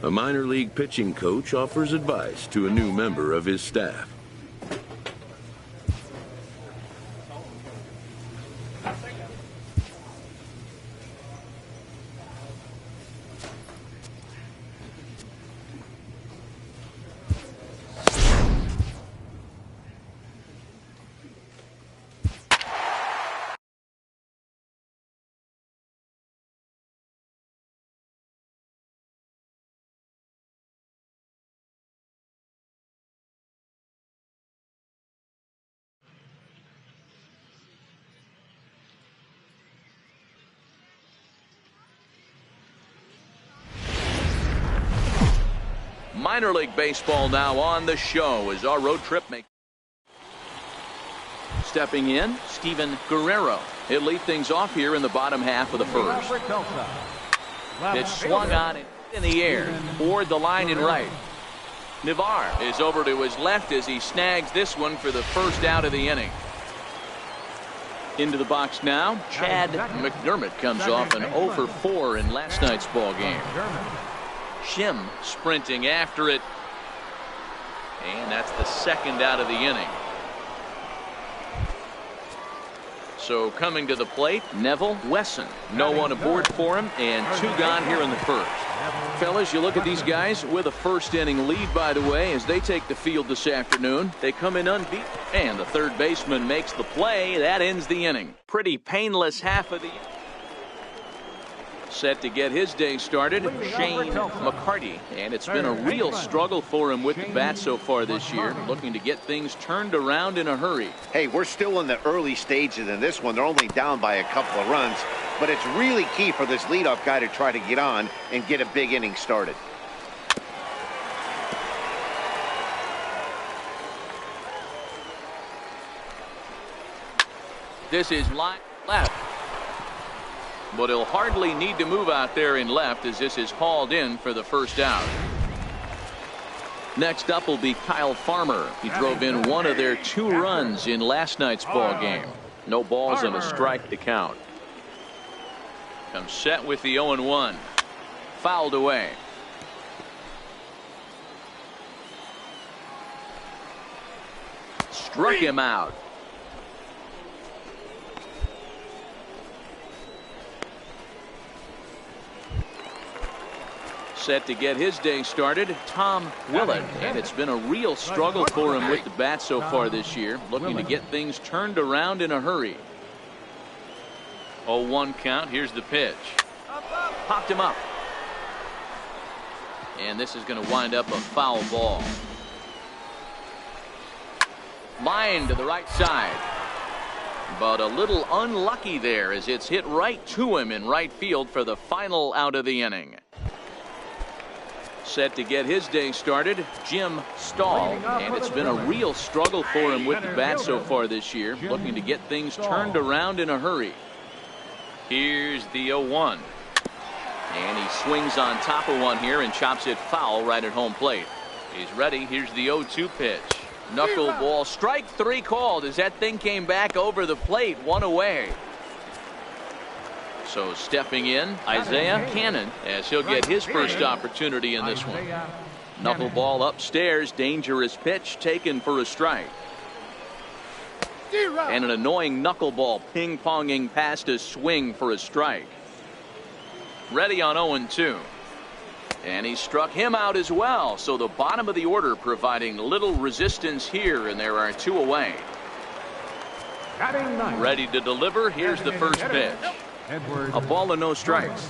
A minor league pitching coach offers advice to a new member of his staff. Minor League Baseball now on the show as our road trip makes. Stepping in, Steven Guerrero. He'll lead things off here in the bottom half of the first. Pitch swung on in the air toward the line and right. Navarre is over to his left as he snags this one for the first out of the inning. Into the box now, Chad McDermott comes off an 0 for 4 in last night's ball game. Shim sprinting after it, and that's the second out of the inning. So coming to the plate, Neville Wesson. No one aboard for him, and 2 gone here in the first. Fellas, you look at these guys with a first inning lead, by the way, as they take the field this afternoon. They come in unbeaten, and the third baseman makes the play. That ends the inning. Pretty painless half of the inning. Set to get his day started, Shane McCarty, and it's been a real struggle for him with the bat so far this year, looking to get things turned around in a hurry. Hey, we're still in the early stages in this one. They're only down by a couple of runs, but it's really key for this leadoff guy to try to get on and get a big inning started. This is line left. But he'll hardly need to move out there in left as this is hauled in for the first out. Next up will be Kyle Farmer. He drove in one of their 2 runs in last night's ball game. No balls and a strike to count. Comes set with the 0-1. Fouled away. Struck him out. Set to get his day started, Tom Willett, and it's been a real struggle for him with the bat so far this year, looking to get things turned around in a hurry. 0-1 count. Here's the pitch. Popped him up, and this is going to wind up a foul ball. Line to the right side, but a little unlucky there as it's hit right to him in right field for the final out of the inning. Set to get his day started, Jim Stahl, and it's been a real struggle for him with the bat so far this year, looking to get things turned around in a hurry. Here's the 0-1, and he swings on top of one here and chops it foul right at home plate. He's ready. Here's the 0-2 pitch. Knuckleball, strike 3 called as that thing came back over the plate, 1 away. So stepping in, Isaiah Cannon, as he'll get his first opportunity in this one. Knuckleball upstairs, dangerous pitch taken for a strike. And an annoying knuckleball ping-ponging past a swing for a strike. Ready on 0-2. And he struck him out as well. So the bottom of the order providing little resistance here, and there are 2 away. Ready to deliver. Here's the first pitch. A ball and no strikes.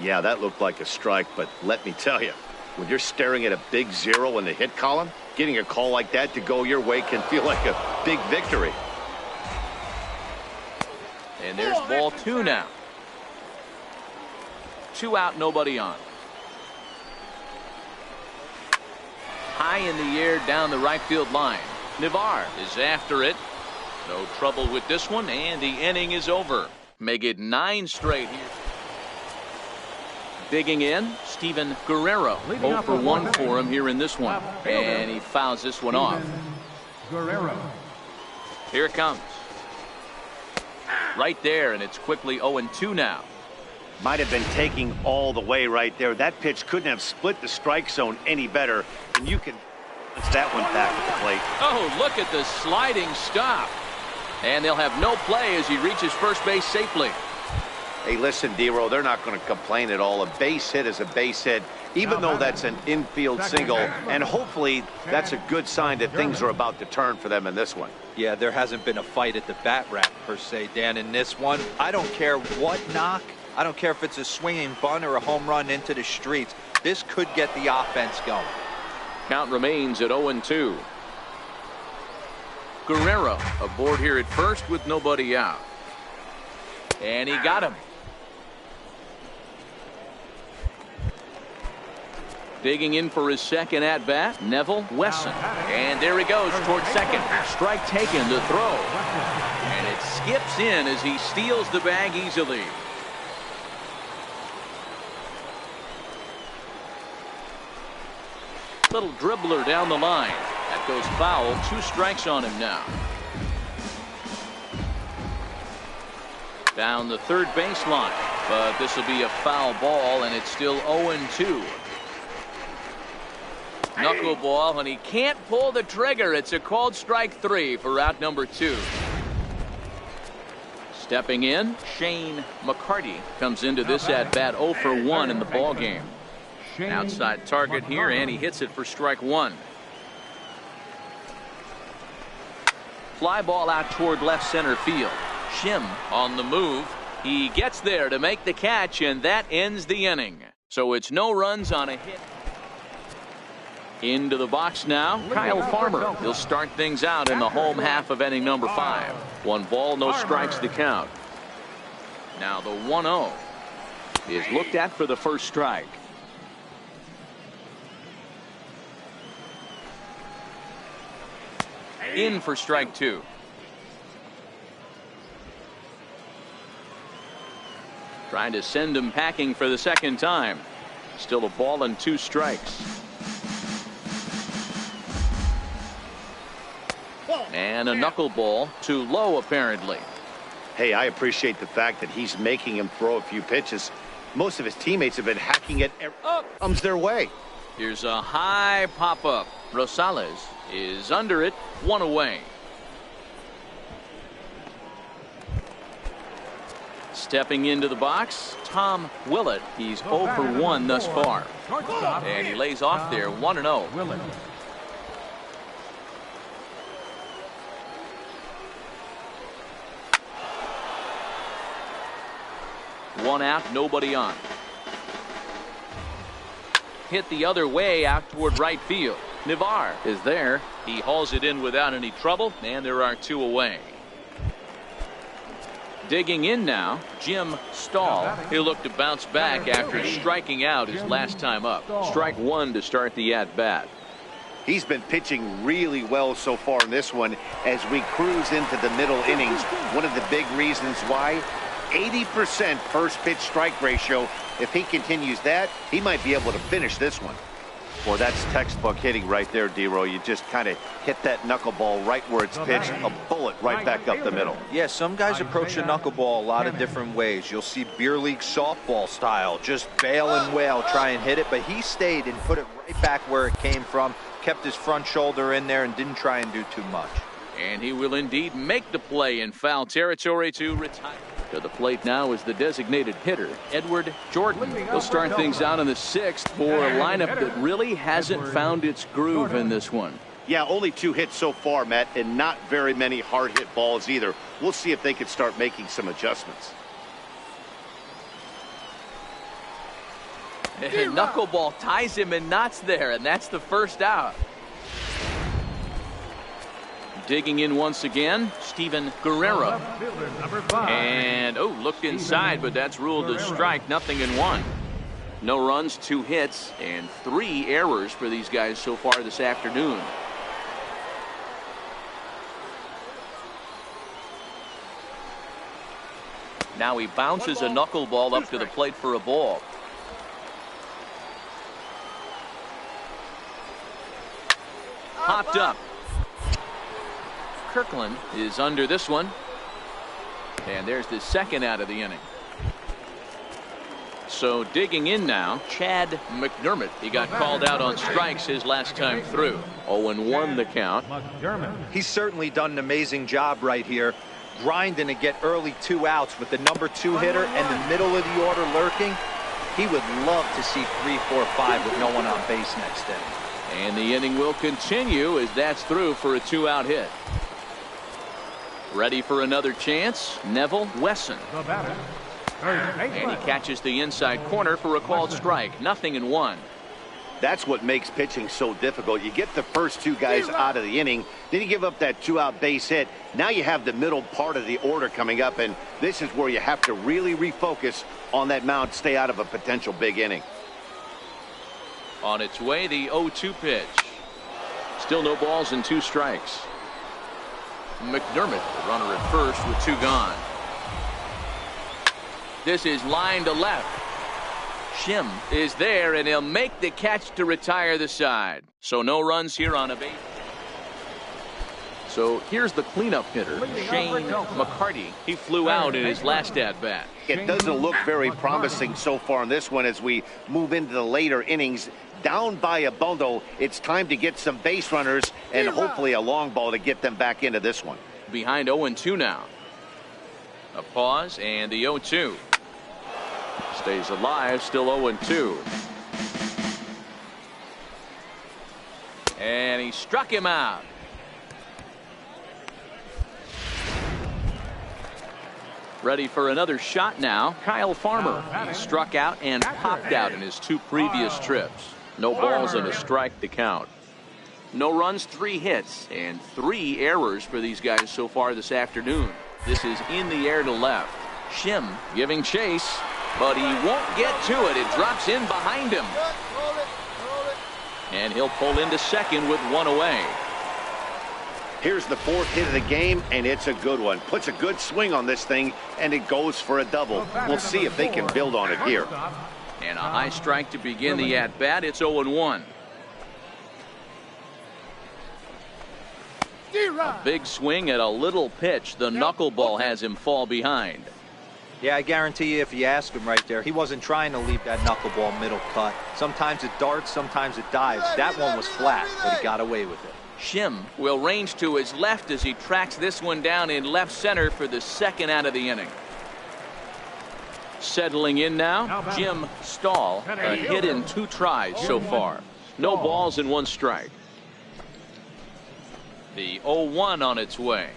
Yeah, that looked like a strike, but let me tell you, when you're staring at a big 0 in the hit column, getting a call like that to go your way can feel like a big victory. And there's ball 2 now. 2 out, nobody on. High in the air down the right field line. Navarre is after it. No trouble with this one, and the inning is over. Make it 9 straight here. Digging in, Steven Guerrero. 0 for 1 for him here in this one. And he fouls this one off. Guerrero. Here it comes. Right there, and it's quickly 0-2 now. Might have been taking all the way right there. That pitch couldn't have split the strike zone any better. And you can punch that one back at the plate. Oh, look at the sliding stop. And they'll have no play as he reaches first base safely. Hey, listen, D-Row, they're not going to complain at all. A base hit is a base hit, even though that's an infield single. And hopefully that's a good sign that things are about to turn for them in this one. Yeah, there hasn't been a fight at the bat rack, per se, Dan, in this one. I don't care what knock. I don't care if it's a swinging bunt or a home run into the streets. This could get the offense going. Count remains at 0-2. Guerrero aboard here at first with nobody out. And he got him. Digging in for his second at-bat, Neville Wesson. And there he goes toward second. Strike taken to throw. And it skips in as he steals the bag easily. Little dribbler down the line. That goes foul. 2 strikes on him now. Down the third baseline. But this will be a foul ball, and it's still 0-2. Knuckleball, and he can't pull the trigger. It's a called strike 3 for out number 2. Stepping in, Shane McCarty comes into this at bat 0 for 1 in the ball game. Outside target here, and he hits it for strike 1. Fly ball out toward left center field. Shim on the move. He gets there to make the catch, and that ends the inning. So it's no runs on a hit. Into the box now, Kyle Farmer. He'll start things out in the home half of inning number 5. 1 ball, no strikes to count. Now the 1-0 is looked at for the first strike. In for strike 2. Trying to send him packing for the second time. Still a ball and 2 strikes. And a knuckleball too low, apparently. Hey, I appreciate the fact that he's making him throw a few pitches. Most of his teammates have been hacking it. Comes their way. Here's a high pop-up. Rosales is under it, 1 away. Stepping into the box, Tom Willett. He's 0 for 1 thus far. And he lays off there, 1-0. One out, nobody on. Hit the other way out toward right field. Navar is there. He hauls it in without any trouble, and there are 2 away. Digging in now, Jim Stahl. He'll look to bounce back after striking out his last time up. Strike 1 to start the at-bat. He's been pitching really well so far in this one as we cruise into the middle innings. One of the big reasons why, 80% first pitch strike ratio. If he continues that, he might be able to finish this one. Boy, that's textbook hitting right there, D-Row. You just kind of hit that knuckleball right where it's pitched, a bullet right back up the middle. Yeah, some guys approach a knuckleball a lot of different ways. You'll see beer league softball style, just bail and wail, try and hit it, but he stayed and put it right back where it came from, kept his front shoulder in there and didn't try and do too much. And he will indeed make the play in foul territory to retire. To the plate now is the designated hitter, Edward Jordan. He'll start things out in the 6th for a lineup that really hasn't found its groove in this one. Yeah, only 2 hits so far, Matt, and not very many hard hit balls either. We'll see if they can start making some adjustments. And knuckleball ties him in knots there, and that's the first out. Digging in once again, Steven Guerrero. And, looked inside, but that's ruled a strike, 0-1. No runs, 2 hits, and 3 errors for these guys so far this afternoon. Now he bounces a knuckleball up to the plate for a ball. Popped up. Kirkland is under this one. And there's the second out of the inning. So digging in now, Chad McDermott. He got called out on strikes his last time through. 0-1 the count. He's certainly done an amazing job right here, grinding to get early 2 outs with the number 2 hitter and the middle of the order lurking. He would love to see 3, 4, 5 with no one on base next inning. And the inning will continue as that's through for a 2-out hit. Ready for another chance, Neville Wesson. And he catches the inside corner for a called strike. 0-1. That's what makes pitching so difficult. You get the first 2 guys out of the inning, then you give up that 2-out base hit. Now you have the middle part of the order coming up, and this is where you have to really refocus on that mound, stay out of a potential big inning. On its way, the 0-2 pitch. Still no balls and 2 strikes. McDermott, the runner at first with 2 gone. This is line to left. Shim is there, and he'll make the catch to retire the side. So no runs here on a base. So here's the cleanup hitter, Shane McCarty. He flew out in his last at-bat. It doesn't look very promising so far in this one as we move into the later innings. Down by a bundle, it's time to get some base runners and hopefully a long ball to get them back into this one. Behind 0-2 now. A pause and the 0-2. Stays alive, still 0-2. And he struck him out. Ready for another shot now, Kyle Farmer. He struck out and popped out in his 2 previous trips. No balls and a strike to count. No runs, 3 hits, and 3 errors for these guys so far this afternoon. This is in the air to left. Shim giving chase, but he won't get to it. It drops in behind him. And he'll pull into second with 1 away. Here's the 4th hit of the game, and it's a good one. Puts a good swing on this thing, and it goes for a double. We'll see if they can build on it here. And a high strike to begin the at-bat. It's 0-1. A big swing at a little pitch. The knuckleball has him fall behind. Yeah, I guarantee you if you ask him right there, he wasn't trying to leave that knuckleball middle cut. Sometimes it darts, sometimes it dives. That one was flat, but he got away with it. Shim will range to his left as he tracks this one down in left center for the 2nd out of the inning. Settling in now, Jim Stahl. A hit in 2 tries so far. No balls and 1 strike. The 0-1 on its way.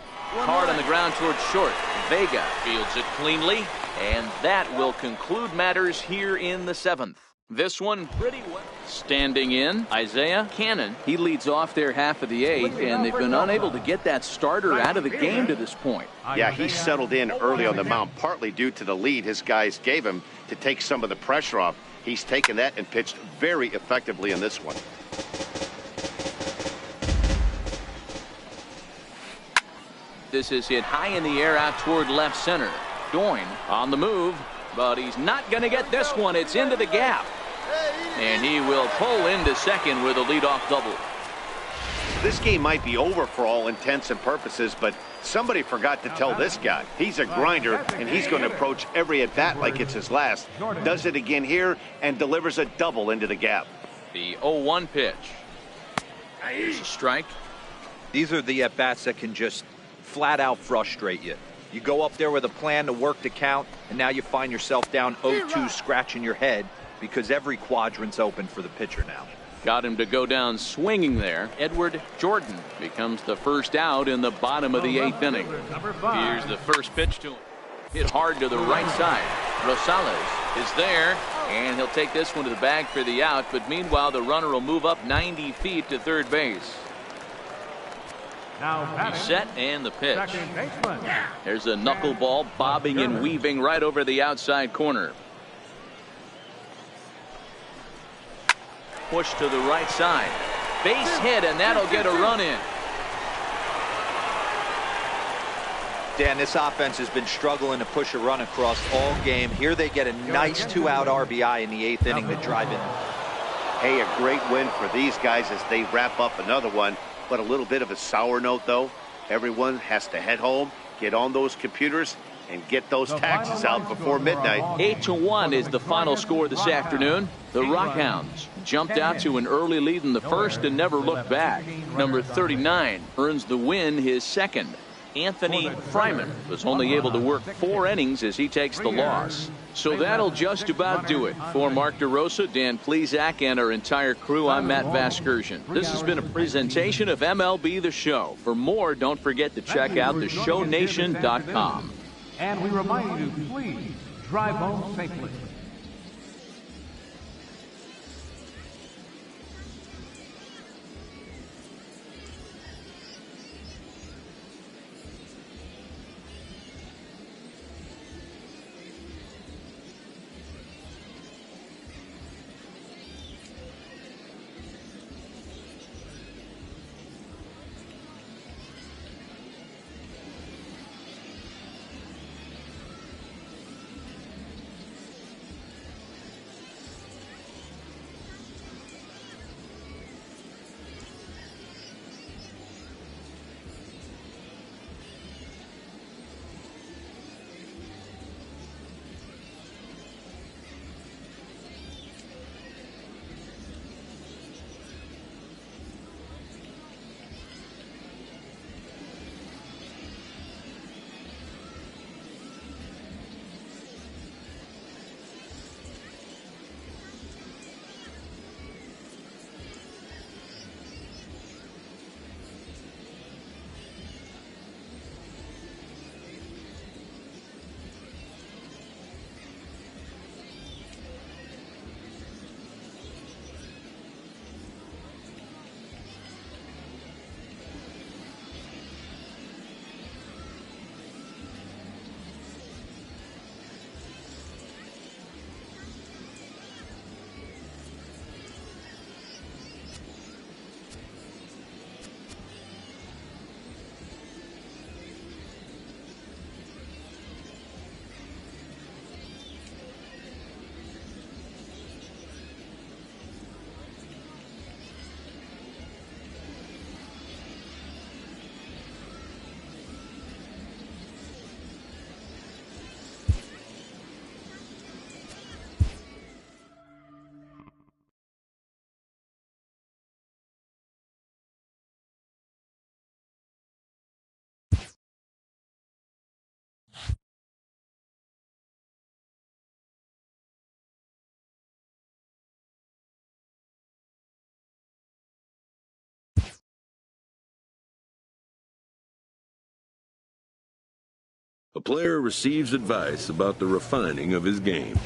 Hard on the ground towards short. Vega fields it cleanly, and that will conclude matters here in the 7th. This one pretty well. Standing in, Isaiah Cannon. He leads off their half of the 8th, and they've been unable to get that starter out of the game to this point. Yeah, he settled in early on the mound, partly due to the lead his guys gave him to take some of the pressure off. He's taken that and pitched very effectively in this one. This is hit high in the air out toward left center. Doyne on the move, but he's not going to get this one. It's into the gap. And he will pull into second with a leadoff double. This game might be over for all intents and purposes, but somebody forgot to tell this guy. He's a grinder, and he's going to approach every at-bat like it's his last. Does it again here and delivers a double into the gap. The 0-1 pitch. Here's a strike. These are the at-bats that can just flat out frustrate you. You go up there with a plan to work the count, and now you find yourself down 0-2 scratching your head because every quadrant's open for the pitcher now. Got him to go down swinging there. Edward Jordan becomes the first out in the bottom of the 8th inning. Here's the first pitch to him. Hit hard to the right side. Rosales is there, and he'll take this one to the bag for the out, but meanwhile the runner will move up 90 feet to third base. He's set, and the pitch. There's a knuckleball bobbing and weaving right over the outside corner. Push to the right side. Base hit, and that'll get a run in. Dan, this offense has been struggling to push a run across all game. Here they get a nice 2-out RBI in the 8th inning to drive in. Hey, a great win for these guys as they wrap up another one. But a little bit of a sour note, though. Everyone has to head home, get on those computers, and get those taxes out before midnight. 8-1 is the final score this afternoon. The Rockhounds jumped out to an early lead in the first and never looked back. Number 39 earns the win, his second. Anthony Fryman was only able to work 4 innings as he takes the loss. So that'll just about do it. For Mark DeRosa, Dan Plesac, and our entire crew, I'm Matt Vasgersian. This has been a presentation of MLB The Show. For more, don't forget to check out theshownation.com. And we remind you, please drive home safely. A player receives advice about the refining of his game.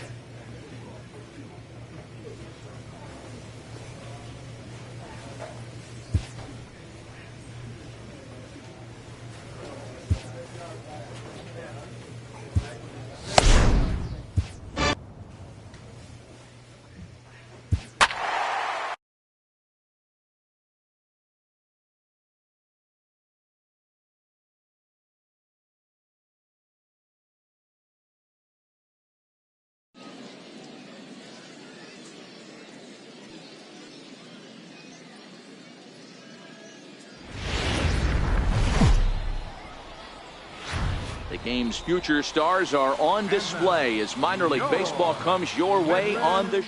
The game's future stars are on display as minor league baseball comes your way on the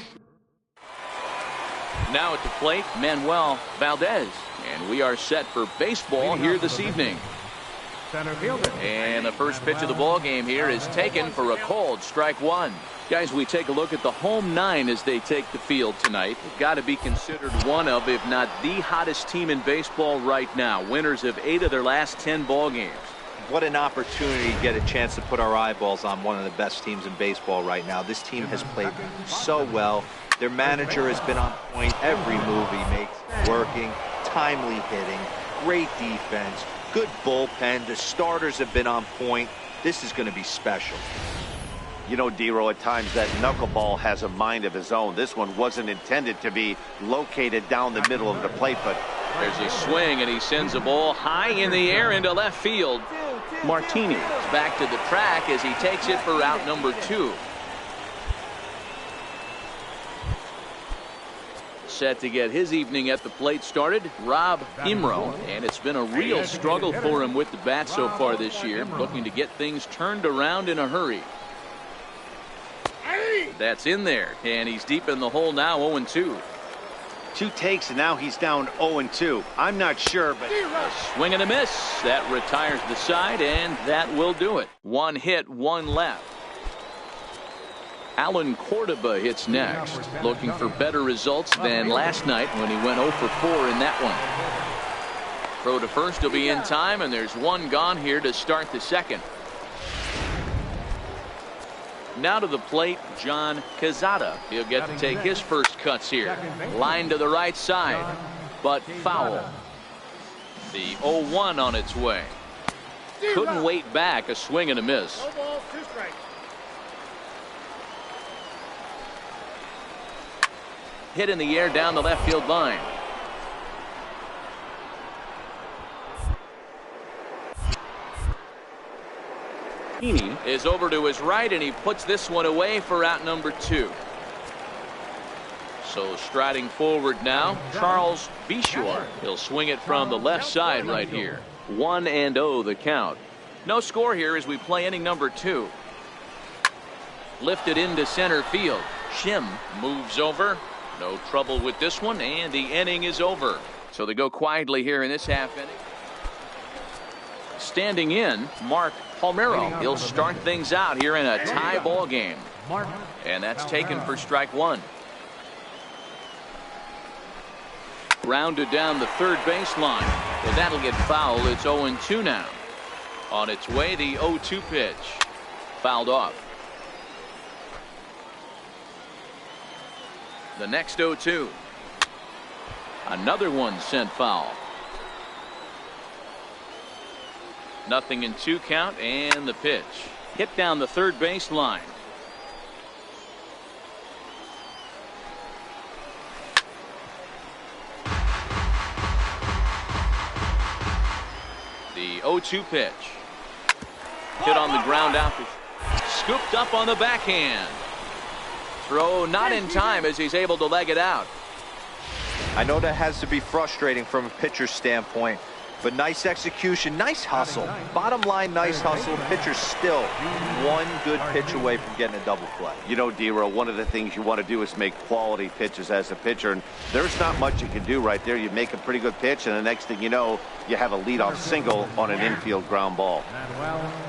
Now at the plate, Manuel Valdez. And we are set for baseball here this evening. And the first pitch of the ball game here is taken for a called strike one. Guys, we take a look at the home nine as they take the field tonight. They've got to be considered one of, if not the hottest team in baseball right now. Winners of 8 of their last 10 ball games. What an opportunity to get a chance to put our eyeballs on one of the best teams in baseball right now. This team has played so well. Their manager has been on point. Every move he makes working, timely hitting, great defense, good bullpen. The starters have been on point. This is going to be special. You know, Dero, at times that knuckleball has a mind of his own. This one wasn't intended to be located down the middle of the plate, but there's a swing, and he sends a ball high in the air into left field. Martinez back to the track as he takes it for out number 2. set to get his evening at the plate started, Rob Imro. And it's been a real struggle for him with the bat so far this year, looking to get things turned around in a hurry. That's in there, and he's deep in the hole now, 0-2. 2 takes, and now he's down 0-2. I'm not sure, but A swing and a miss. That retires the side, and that will do it. 1 hit, 1 left. Alan Cordoba hits next, looking for better results than last night when he went 0 for 4 in that one. Throw to first will be in time, and there's 1 gone here to start the second. Now to the plate, John Cazada. He'll get to take his first cuts here. Line to the right side, but foul. The 0-1 on its way. Couldn't wait back, a swing and a miss. Hit in the air down the left field line. Heaney is over to his right, and he puts this one away for out number 2. So striding forward now, Charles Bishore. He'll swing it from the left side right here. 1-0 the count. No score here as we play inning number 2. Lifted into center field. Shim moves over. No trouble with this one, and the inning is over. So they go quietly here in this half inning. Standing in, Mark Palmero. He'll start things out here in a tie ball game. And that's taken for strike 1. Rounded down the third baseline. Well, that'll get fouled. It's 0-2 now. On its way, the 0-2 pitch. Fouled off. The next 0-2. Another one sent foul. Nothing in 2 count, and the pitch. Hit down the third baseline. The 0-2 pitch. Hit on the ground out. Scooped up on the backhand. Throw not in time as he's able to leg it out. I know that has to be frustrating from a pitcher's standpoint, but nice execution, nice hustle. Bottom line, nice hustle. Pitcher's still 1 good pitch away from getting a double play. you know, D-Row, one of the things you want to do is make quality pitches as a pitcher, and there's not much you can do right there. You make a pretty good pitch, and the next thing you know, you have a leadoff single on an infield ground ball.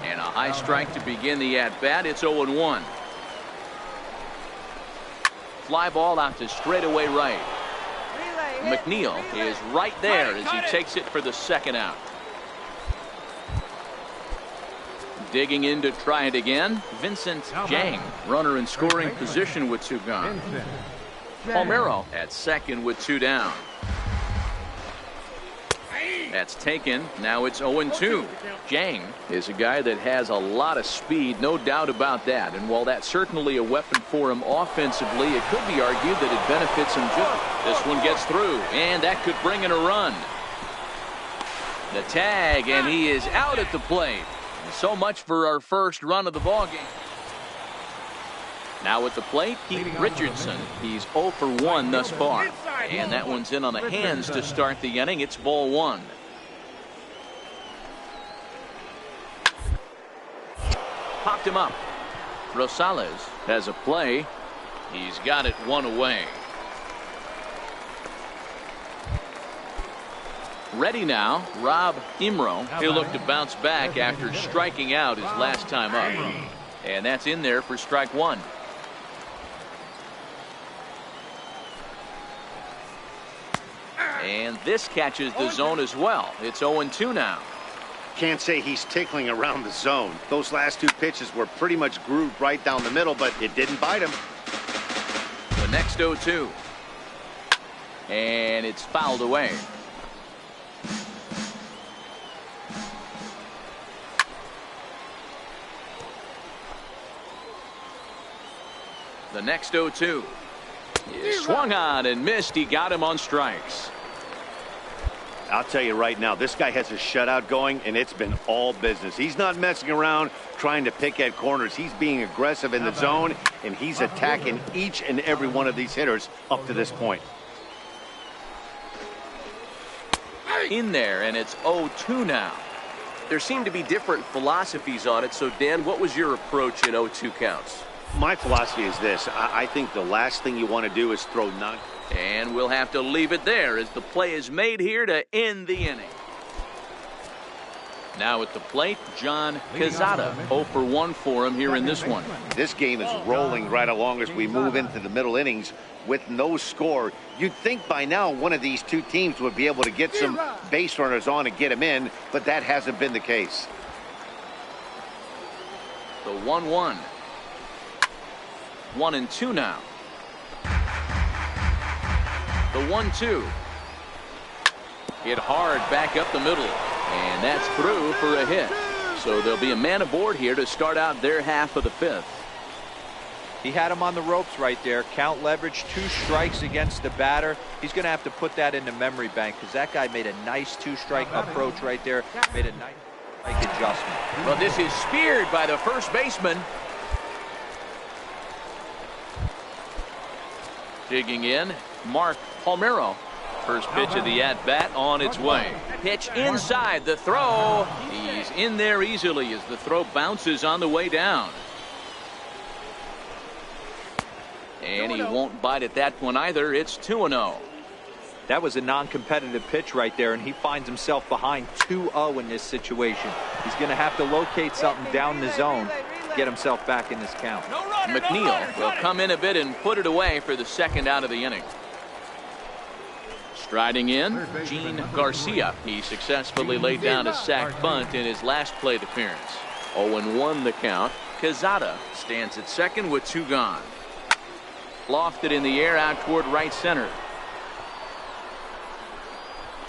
And a high strike to begin the at-bat. It's 0-1. Fly ball out to straightaway right. McNeil is right there as he takes it for the second out. Digging in to try it again, Vincent Jang, runner in scoring position with 2 gone. Palmero at second with 2 down. That's taken. Now it's 0-2. Jang is a guy that has a lot of speed, no doubt about that. And while that's certainly a weapon for him offensively, it could be argued that it benefits him just. This one gets through, and that could bring in a run. The tag, and he is out at the plate. So much for our first run of the ball game. Now at the plate, Pete Richardson. He's 0 for 1 thus far. And that one's in on the hands to start the inning. It's ball 1. Popped him up. Rosales has a play. He's got it 1 away. Ready now, Rob Imro. He'll look to bounce back after striking out his last time up. And that's in there for strike 1. And this catches the zone as well. It's 0-2 now. Can't say he's tickling around the zone. Those last 2 pitches were pretty much grooved right down the middle, but it didn't bite him. The next 0-2. And it's fouled away. The next 0-2. He swung on and missed. He got him on strikes. I'll tell you right now, this guy has a shutout going, and it's been all business. He's not messing around trying to pick at corners. He's being aggressive in the zone, and he's attacking each and every one of these hitters up to this point. in there, and it's 0-2 now. There seem to be different philosophies on it. So, Dan, what was your approach in 0-2 counts? My philosophy is this. I think the last thing you want to do is throw none. And we'll have to leave it there as the play is made here to end the inning. Now at the plate, John Quezada. 0 for 1 for him here in this one. This game is rolling right along as we move into the middle innings with no score. You'd think by now one of these two teams would be able to get some base runners on and get them in, but that hasn't been the case. The 1-1. 1-2 now. The 1-2. Hit hard back up the middle. And that's through for a hit. So there'll be a man aboard here to start out their half of the fifth. He had him on the ropes right there. Count leverage, 2 strikes against the batter. He's going to have to put that in the memory bank because that guy made a nice 2-strike approach right there. Made a nice strike adjustment. Well, this is speared by the first baseman. Digging in, Mark Palmero. First pitch of the at-bat on its way. Pitch inside, the throw. He's in there easily as the throw bounces on the way down. And he won't bite at that one either. It's 2-0. That was a non-competitive pitch right there, and he finds himself behind 2-0 in this situation. He's going to have to locate something down the zone to get himself back in this count. McNeil will come in a bit and put it away for the second out of the inning. Striding in, Gene Garcia. He successfully laid down a sac bunt in his last plate appearance. 0-1 the count. Quezada stands at second with 2 gone. Lofted in the air out toward right center.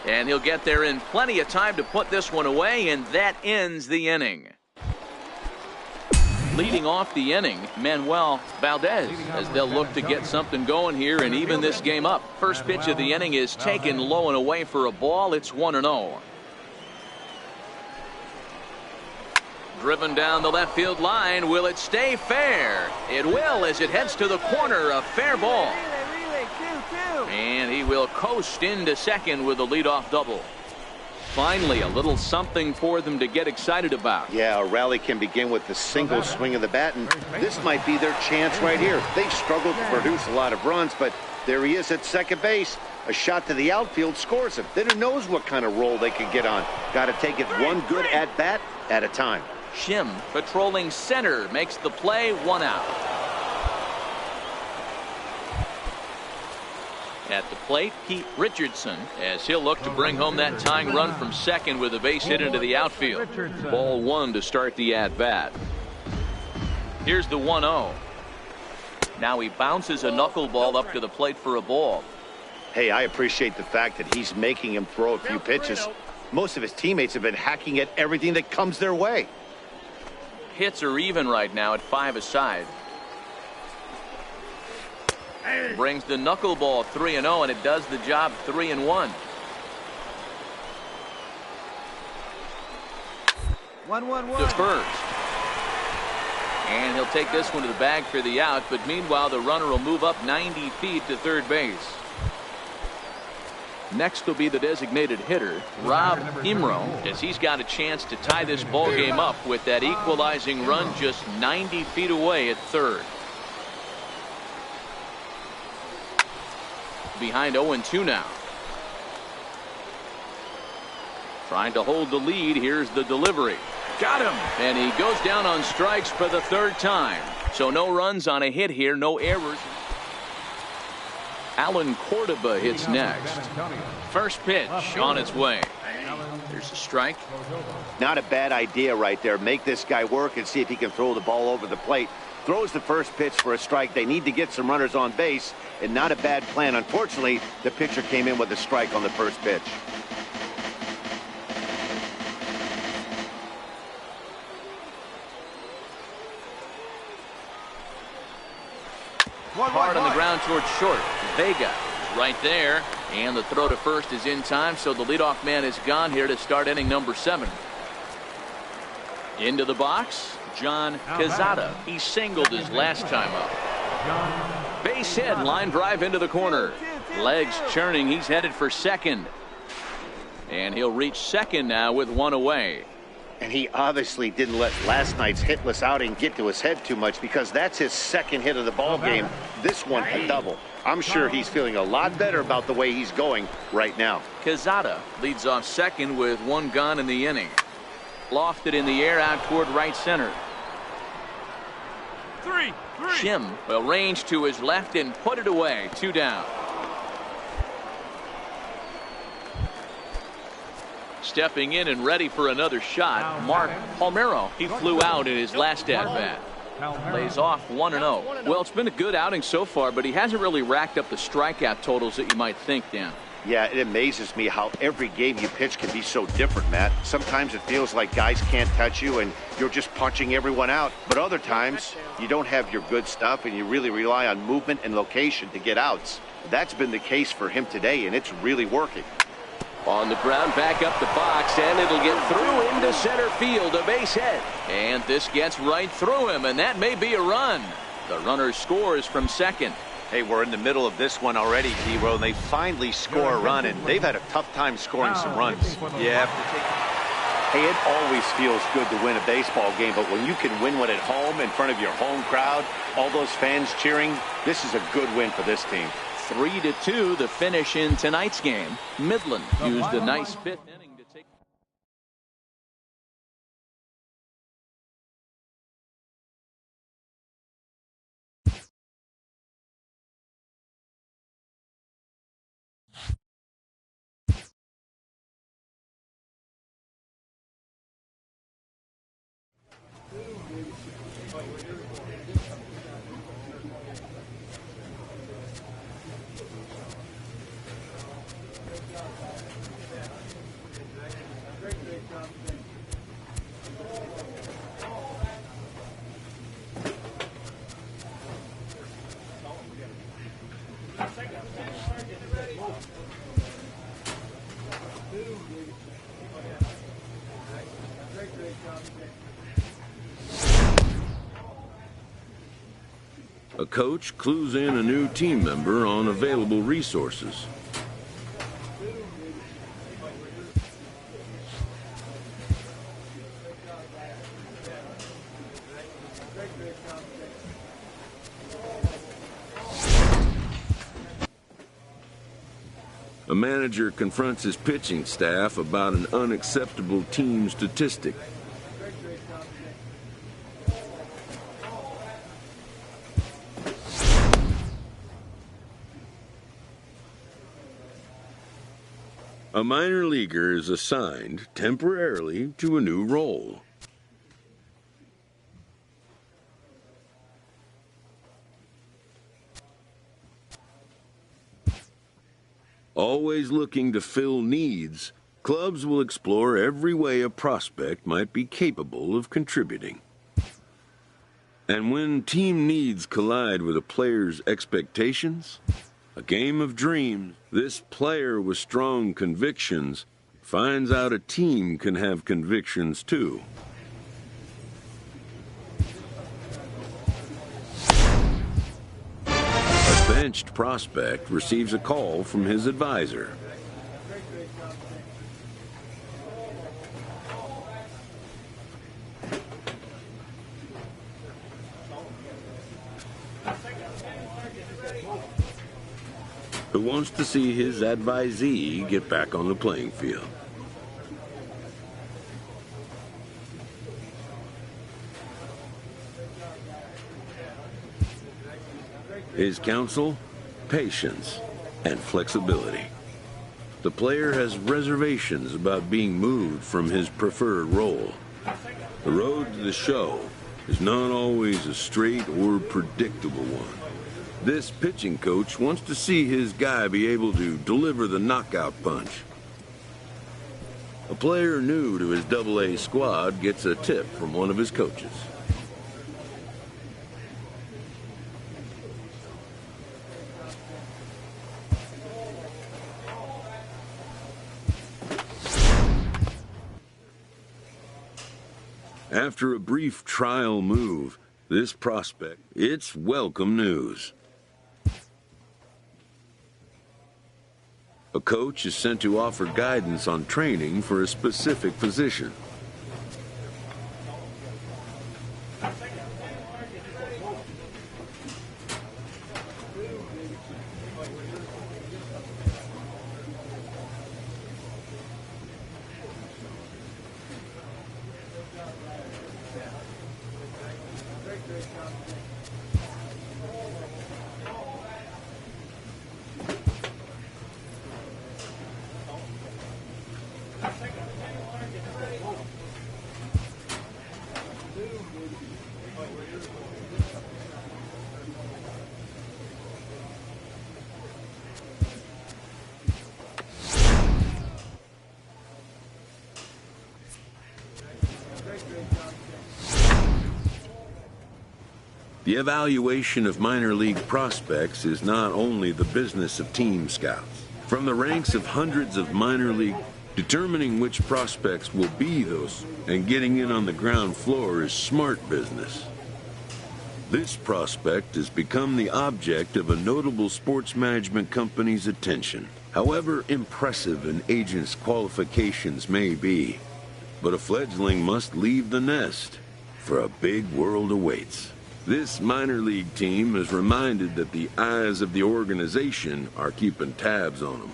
And he'll get there in plenty of time to put this one away, and that ends the inning. Leading off the inning, Manuel Valdez, as they'll look to get something going here and even this game up. First pitch of the inning is taken low and away for a ball. It's 1-0. Driven down the left field line. Will it stay fair? It will as it heads to the corner. A fair ball. And he will coast into second with a leadoff double. Finally, a little something for them to get excited about. Yeah, a rally can begin with the single swing of the bat, and this might be their chance right here. They've struggled to produce a lot of runs, but there he is at second base. A shot to the outfield scores him. Then who knows what kind of roll they could get on. Got to take it one good at-bat at a time. Shim patrolling center makes the play, 1 out. At the plate, Pete Richardson, as he'll look to bring home that tying run from second with a base hit into the outfield. Ball 1 to start the at-bat. Here's the 1-0. Now he bounces a knuckleball up to the plate for a ball. Hey, I appreciate the fact that he's making him throw a few pitches. Most of his teammates have been hacking at everything that comes their way. Hits are even right now at 5 aside. Brings the knuckleball 3-0, and it does the job 3-1. 1-1-1. To first. And he'll take this one to the bag for the out, but meanwhile the runner will move up 90 feet to third base. Next will be the designated hitter, Rob Imro, as he's got a chance to tie this ball game up with that equalizing run just 90 feet away at third. Behind 0-2 now. Trying to hold the lead. Here's the delivery. Got him. And he goes down on strikes for the 3rd time. So no runs on a hit here, no errors. Alan Cordoba hits next. First pitch on its way. There's a strike. Not a bad idea right there. Make this guy work and see if he can throw the ball over the plate. Throws the first pitch for a strike. They need to get some runners on base, and not a bad plan. Unfortunately, the pitcher came in with a strike on the first pitch. Hard on the ground towards short. Vega is right there, and the throw to first is in time, so the leadoff man is gone here to start inning number 7. Into the box, John Quezada. He singled his last time up. Base hit, line drive into the corner. Legs churning, he's headed for second. And he'll reach second now with one away. And he obviously didn't let last night's hitless outing get to his head too much, because that's his second hit of the ball game. This one a double. I'm sure he's feeling a lot better about the way he's going right now. Quezada leads off second with one gone in the inning. Lofted in the air out toward right center. Jim will range to his left and put it away. 2 down. Stepping in and ready for another shot, Mark Palmero. He flew out in his last at-bat. Lays off 1-0. Well, it's been a good outing so far, but he hasn't really racked up the strikeout totals that you might think, Dan. Yeah, it amazes me how every game you pitch can be so different, Matt. Sometimes it feels like guys can't touch you and you're just punching everyone out. But other times, you don't have your good stuff and you really rely on movement and location to get outs. That's been the case for him today, and it's really working. On the ground, back up the box, and it'll get through into center field, a base hit. And this gets right through him, and that may be a run. The runner scores from second. Hey, we're in the middle of this one already, D-Row, and they finally score a run, and they've had a tough time scoring some runs. Yeah, Hey, it always feels good to win a baseball game, but when you can win one at home in front of your home crowd, all those fans cheering, this is a good win for this team. 3-2 the finish in tonight's game. Midland used a nice 5th inning to take. A coach clues in a new team member on available resources. A manager confronts his pitching staff about an unacceptable team statistic. A minor leaguer is assigned temporarily to a new role. Always looking to fill needs, clubs will explore every way a prospect might be capable of contributing. And when team needs collide with a player's expectations, a game of dreams, this player with strong convictions finds out a team can have convictions too. A benched prospect receives a call from his advisor. Who wants to see his advisee get back on the playing field. His counsel, patience, and flexibility. The player has reservations about being moved from his preferred role. The road to the show is not always a straight or predictable one. This pitching coach wants to see his guy be able to deliver the knockout punch. A player new to his AA squad gets a tip from one of his coaches. After a brief trial move, this prospect, it's welcome news. A coach is sent to offer guidance on training for a specific position. The evaluation of minor league prospects is not only the business of team scouts. From the ranks of hundreds of minor league, determining which prospects will be those and getting in on the ground floor is smart business. This prospect has become the object of a notable sports management company's attention. However impressive an agent's qualifications may be, but a fledgling must leave the nest, for a big world awaits. This minor league team is reminded that the eyes of the organization are keeping tabs on them.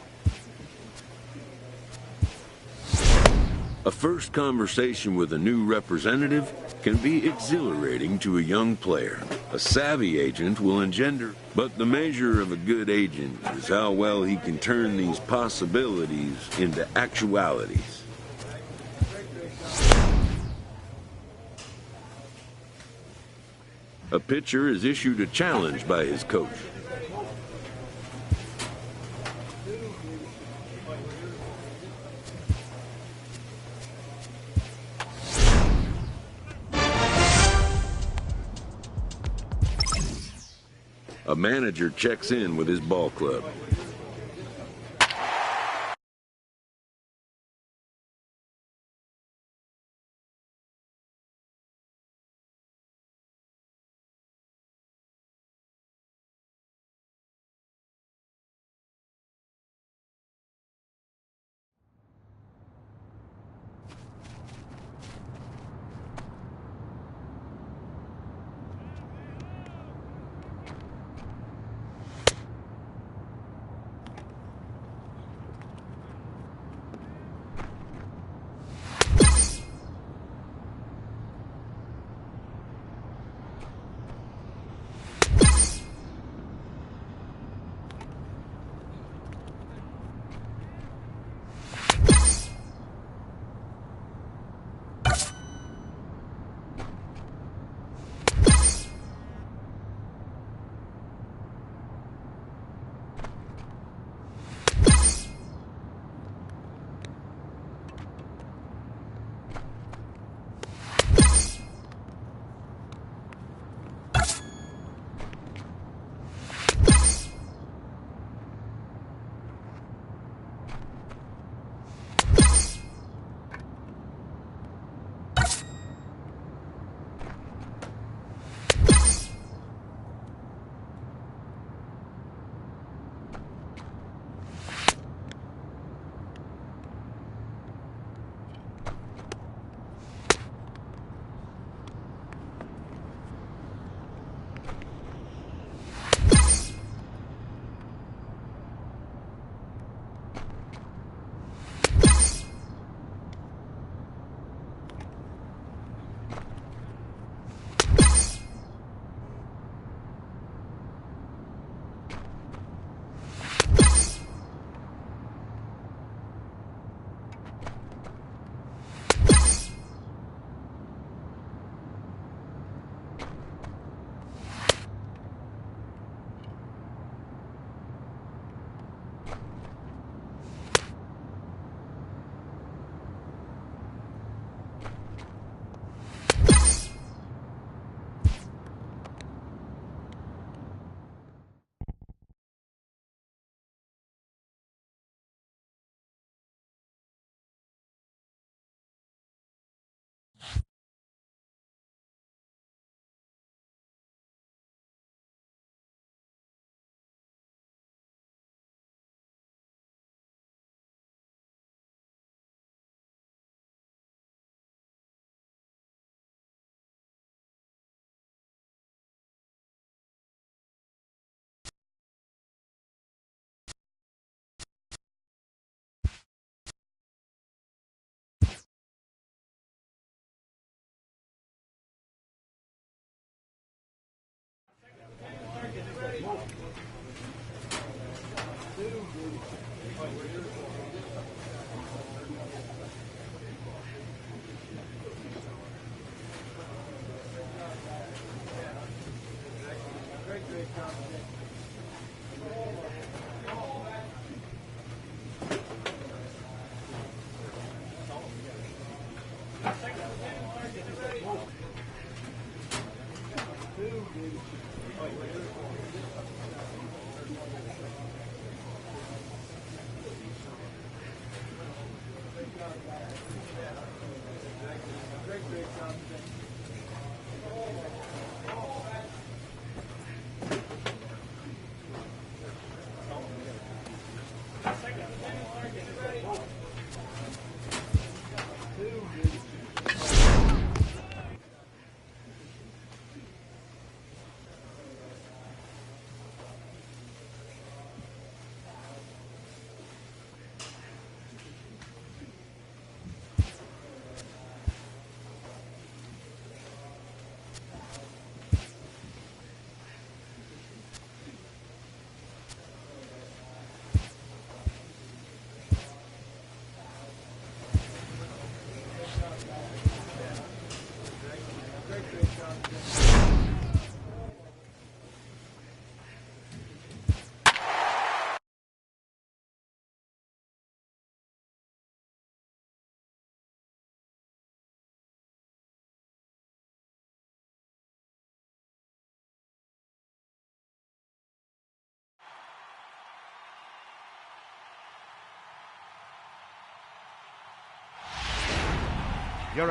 A first conversation with a new representative can be exhilarating to a young player. A savvy agent will engender, but the measure of a good agent is how well he can turn these possibilities into actualities. A pitcher is issued a challenge by his coach. A manager checks in with his ball club.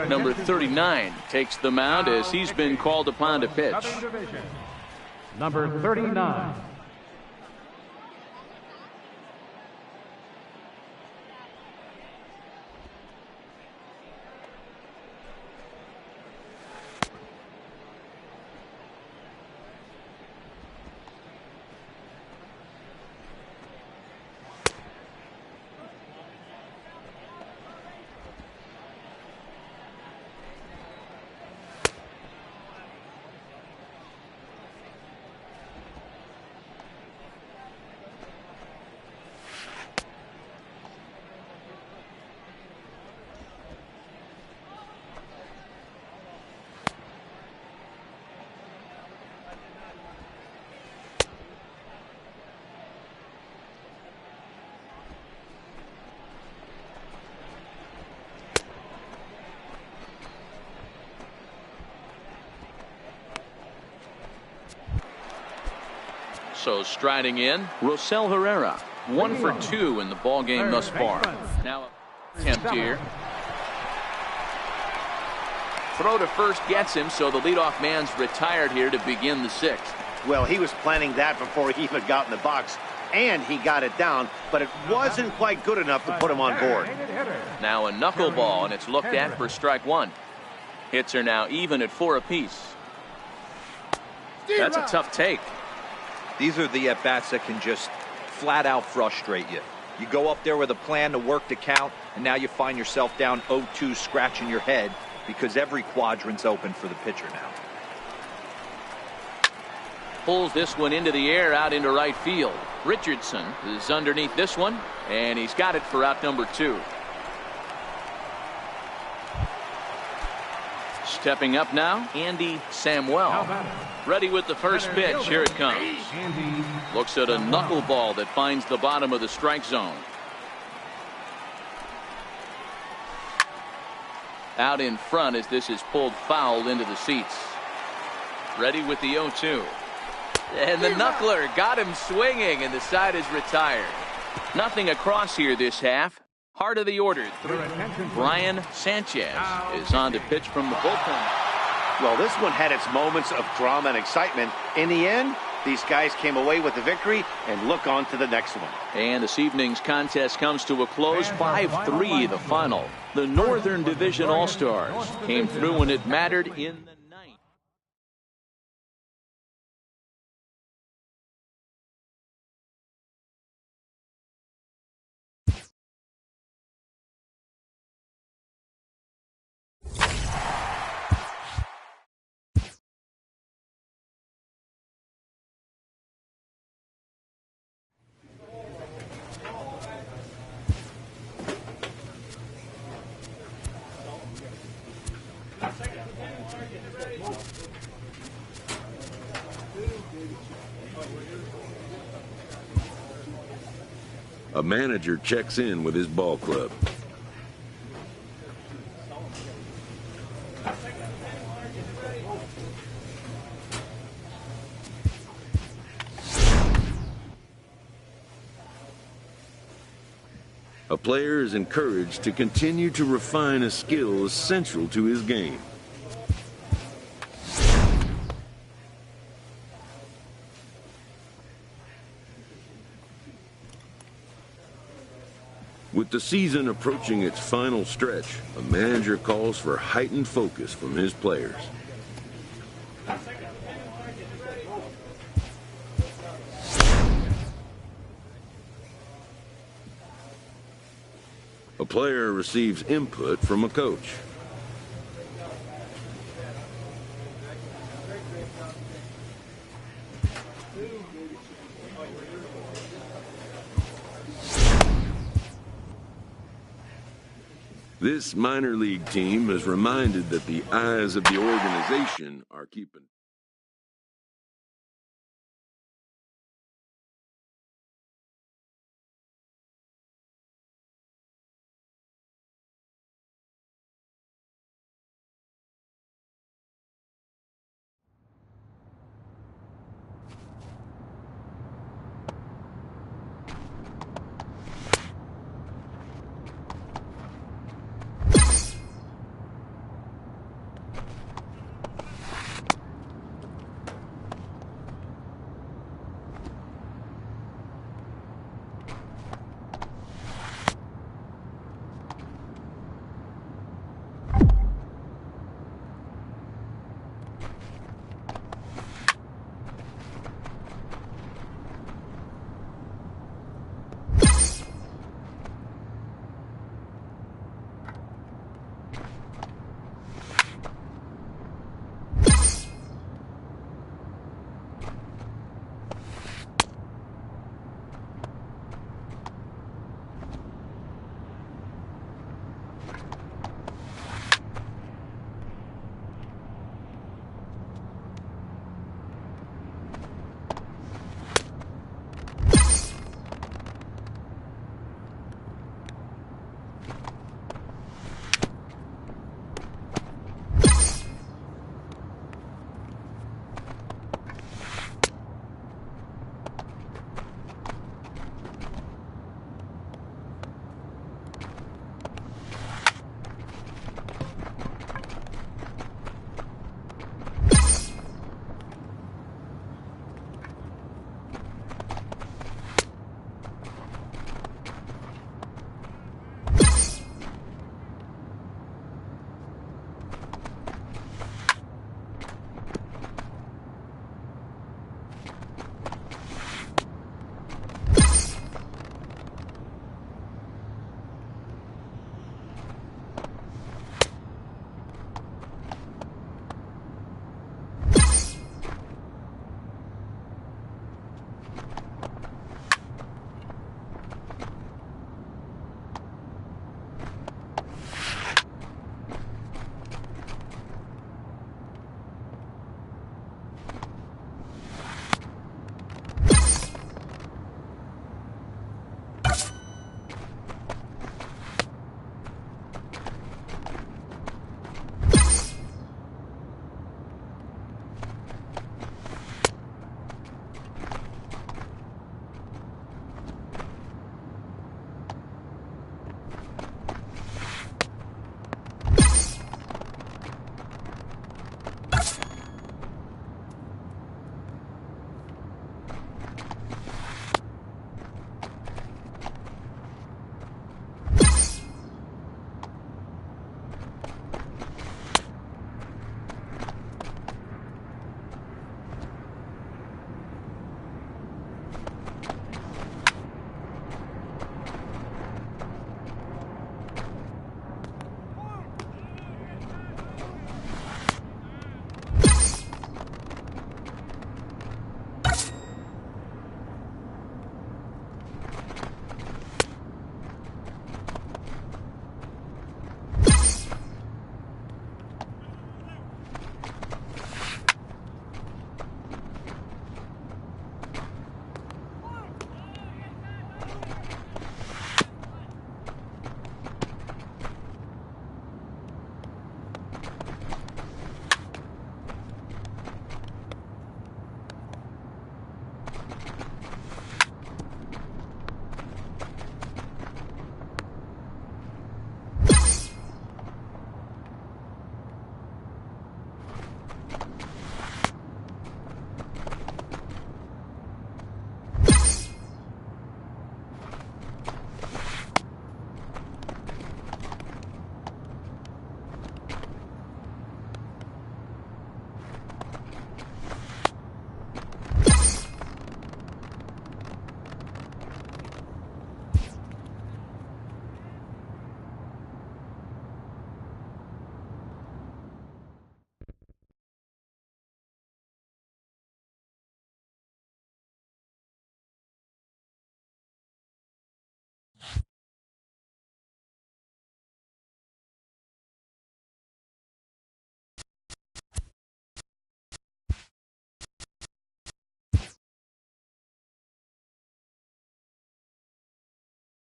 Number 39 takes the mound as he's been called upon to pitch. Number 39. So striding in, Rosell Herrera, 1 for 2 in the ball game thus far. Now attempt here. Throw to first gets him, so the leadoff man's retired here to begin the 6th. Well, he was planning that before he even got in the box, and he got it down, but it wasn't quite good enough to put him on board. Now a knuckleball, and it's looked at for strike 1. Hits are now even at 4 apiece. That's a tough take. These are the at-bats that can just flat out frustrate you. You go up there with a plan to work the count, and now you find yourself down 0-2 scratching your head because every quadrant's open for the pitcher now. Pulls this one into the air out into right field. Richardson is underneath this one, and he's got it for out number 2. Stepping up now, Andy Samuel. Ready with the first pitch. Here it comes. Looks at a knuckleball that finds the bottom of the strike zone. Out in front as this is pulled foul into the seats. Ready with the 0-2. And the knuckler got him swinging, and the side is retired. Nothing across here this half. Heart of the order, Brian Sanchez is on to pitch from the bullpen. Well, this one had its moments of drama and excitement. In the end, these guys came away with the victory and look on to the next one. And this evening's contest comes to a close, 5-3 the final. The Northern Division All-Stars came through when it mattered in the A manager checks in with his ball club. A player is encouraged to continue to refine a skill essential to his game. With the season approaching its final stretch, a manager calls for heightened focus from his players. A player receives input from a coach. This minor league team is reminded that the eyes of the organization are keeping.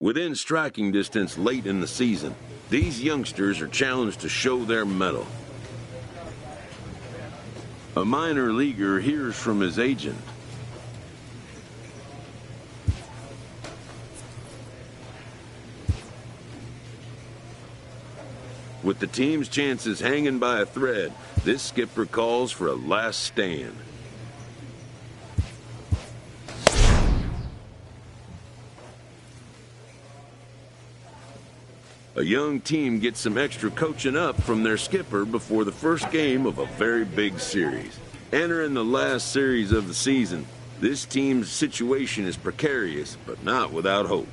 Within striking distance late in the season, these youngsters are challenged to show their mettle. A minor leaguer hears from his agent. With the team's chances hanging by a thread, this skipper calls for a last stand. A young team gets some extra coaching up from their skipper before the first game of a very big series. Entering the last series of the season, this team's situation is precarious, but not without hope.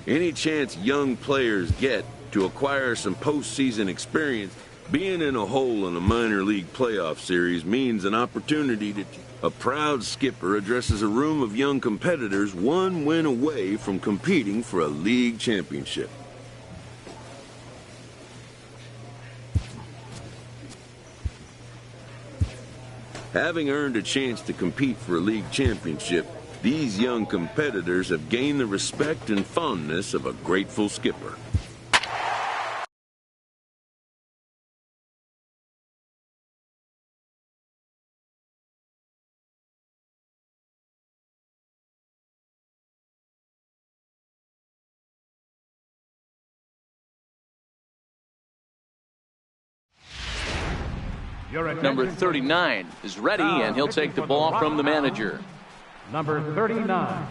Any chance young players get to acquire some postseason experience, being in a hole in a minor league playoff series means an opportunity to... A proud skipper addresses a room of young competitors one win away from competing for a league championship. Having earned a chance to compete for a league championship, these young competitors have gained the respect and fondness of a grateful skipper. Number 39 is ready, and he'll take the ball from the manager. Number 39.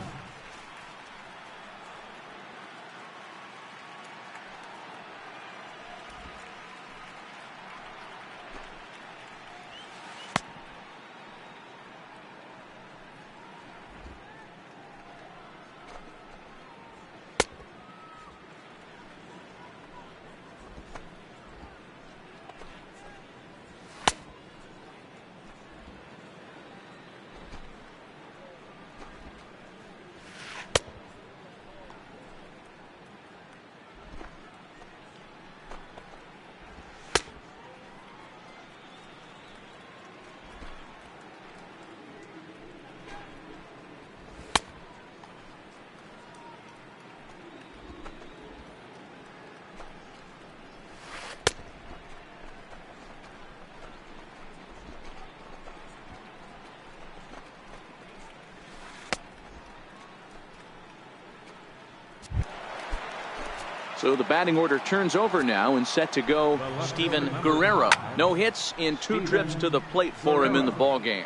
So the batting order turns over now, and set to go Steven Guerrero. No hits in 2 trips to the plate for him in the ballgame.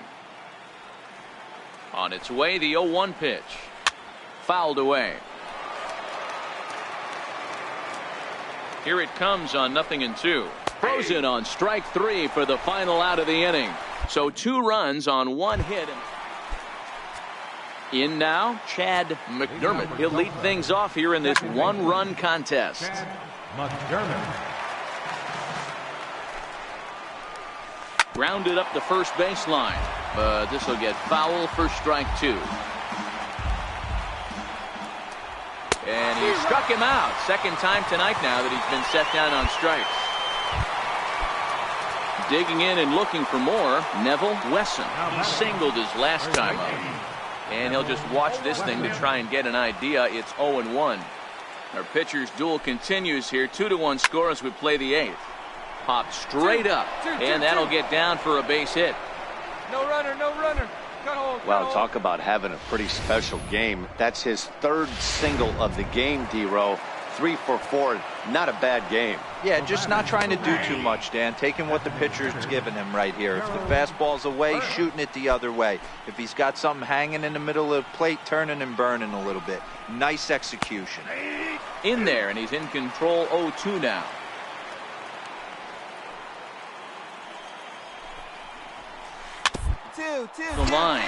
On its way, the 0-1 pitch. Fouled away. Here it comes on 0-2. Frozen on strike 3 for the final out of the inning. So 2 runs on 1 hit. In now, Chad McDermott. He'll lead things off here in this 1-run contest. McDermott. Grounded up the first baseline, but this will get foul for strike 2. And he struck him out. Second time tonight now that he's been set down on strikes. Digging in and looking for more, Neville Wesson. He singled his last time up. And he'll just watch this thing to try and get an idea. It's 0-1. Our pitcher's duel continues here. 2-1 score as we play the 8th. Popped straight up, and that'll get down for a base hit. No runner, no runner. Well, talk about having a pretty special game. That's his 3rd single of the game, D-Row. 3 for 4. Not a bad game. Yeah, just not trying to do too much, Dan. Taking what the pitcher's giving him right here. If the fastball's away, shooting it the other way. If he's got something hanging in the middle of the plate, turning and burning a little bit. Nice execution. In there, and he's in control. 0-2 now. The line.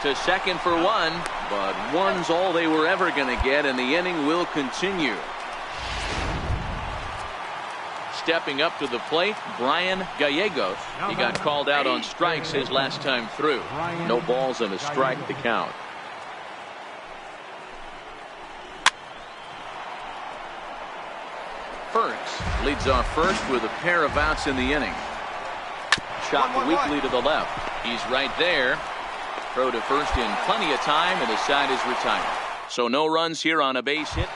To second for 1, but 1's all they were ever going to get, and the inning will continue. stepping up to the plate, Brian Gallegos. He got called out on strikes his last time through. No balls and a strike to count. Ferks leads off first with a pair of outs in the inning. Chopped weakly to the left. He's right there. Throw to first in plenty of time, and the side is retired. So no runs here on a base hit.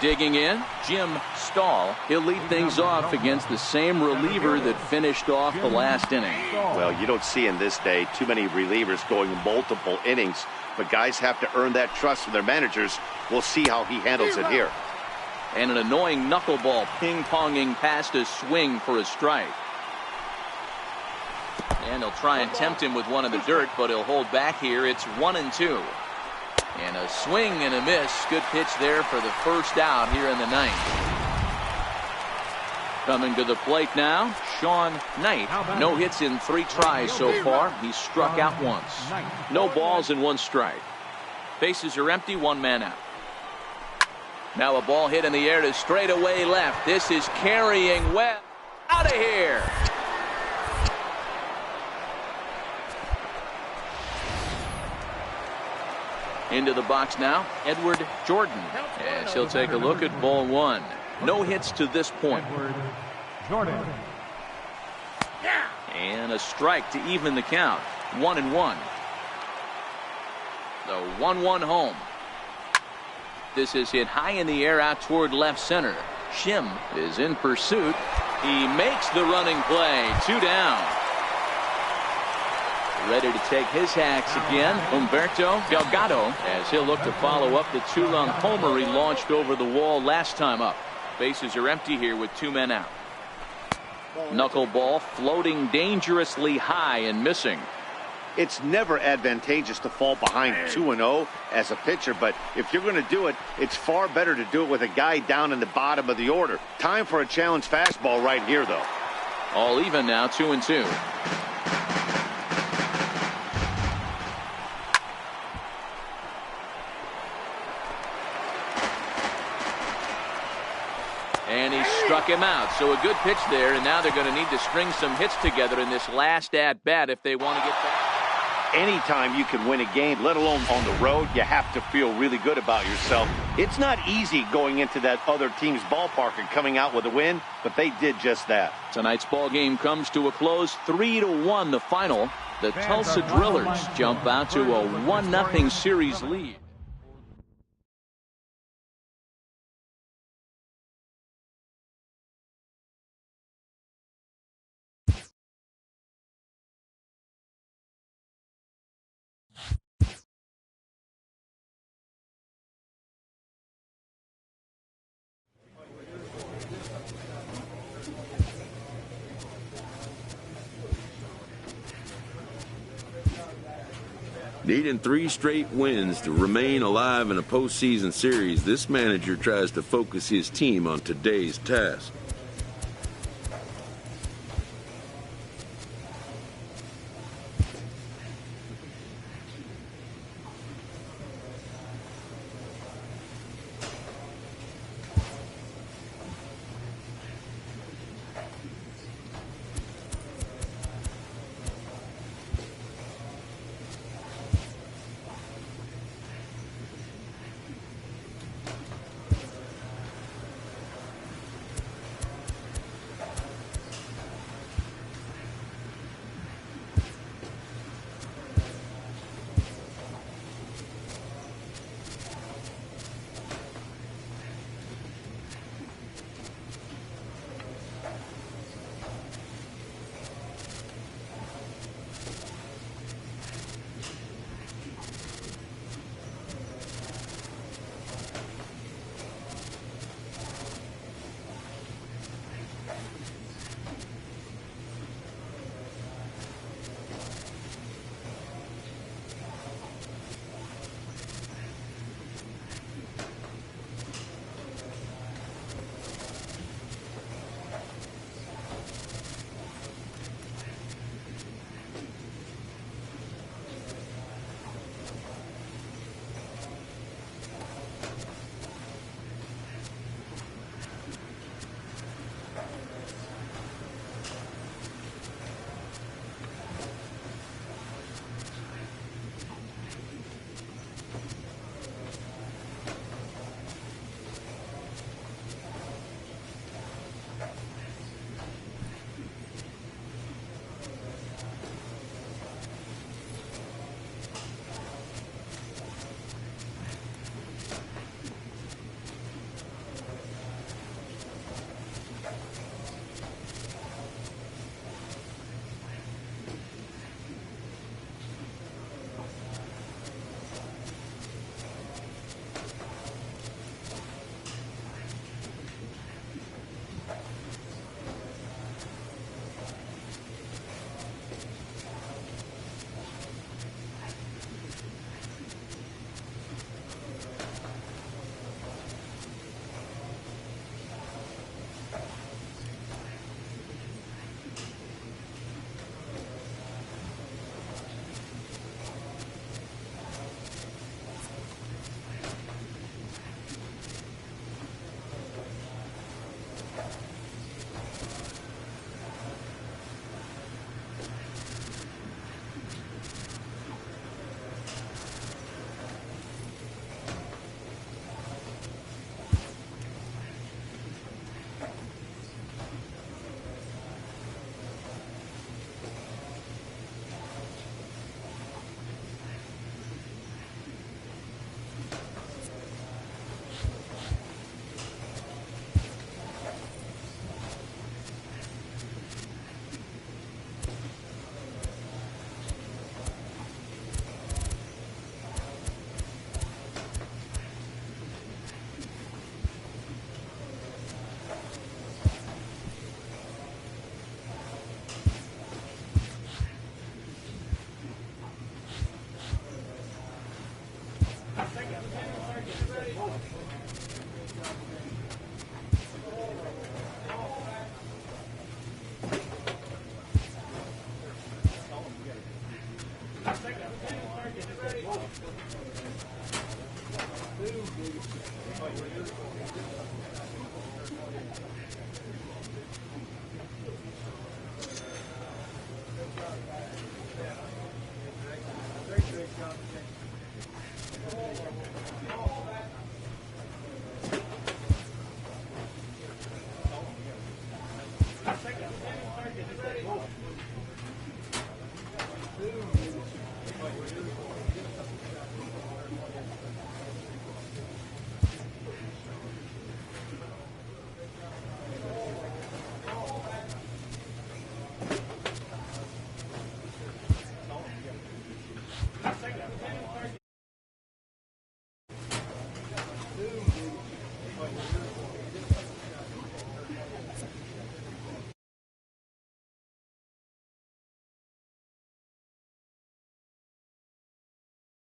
Digging in, Jim Stahl. He'll lead things off against the same reliever that finished off the last inning. Well, you don't see in this day too many relievers going multiple innings, but guys have to earn that trust from their managers. We'll see how he handles it here. And an annoying knuckleball ping-ponging past a swing for a strike. And he'll try and tempt him with one in the dirt, but he'll hold back here. It's 1-2. And a swing and a miss. Good pitch there for the first out here in the ninth. Coming to the plate now, Sean Knight. No hits in 3 tries so far. He's struck out once. No balls and 1 strike. Bases are empty, 1 man out. Now a ball hit in the air to straightaway left. This is carrying well. Out of here. Into the box now, Edward Jordan, as he'll take a look at ball 1. No hits to this point. Edward Jordan. And a strike to even the count. 1-1. The 1-1 home. This is hit high in the air out toward left center. Shim is in pursuit. He makes the running play. 2 down. Ready to take his hacks again, Humberto Delgado, as he'll look to follow up the 2-run homer he launched over the wall last time up. Bases are empty here with 2 men out. Knuckleball floating dangerously high and missing. It's never advantageous to fall behind 2-0 as a pitcher, but if you're going to do it, it's far better to do it with a guy down in the bottom of the order. Time for a challenge fastball right here, though. All even now, 2-2. And he struck him out. So a good pitch there, and now they're going to need to string some hits together in this last at-bat if they want to get back. Anytime you can win a game, let alone on the road, you have to feel really good about yourself. It's not easy going into that other team's ballpark and coming out with a win, but they did just that. Tonight's ball game comes to a close, 3-1 the final. The Tulsa Drillers jump out to a 1-0 series lead. Needing 3 straight wins to remain alive in a postseason series, this manager tries to focus his team on today's task.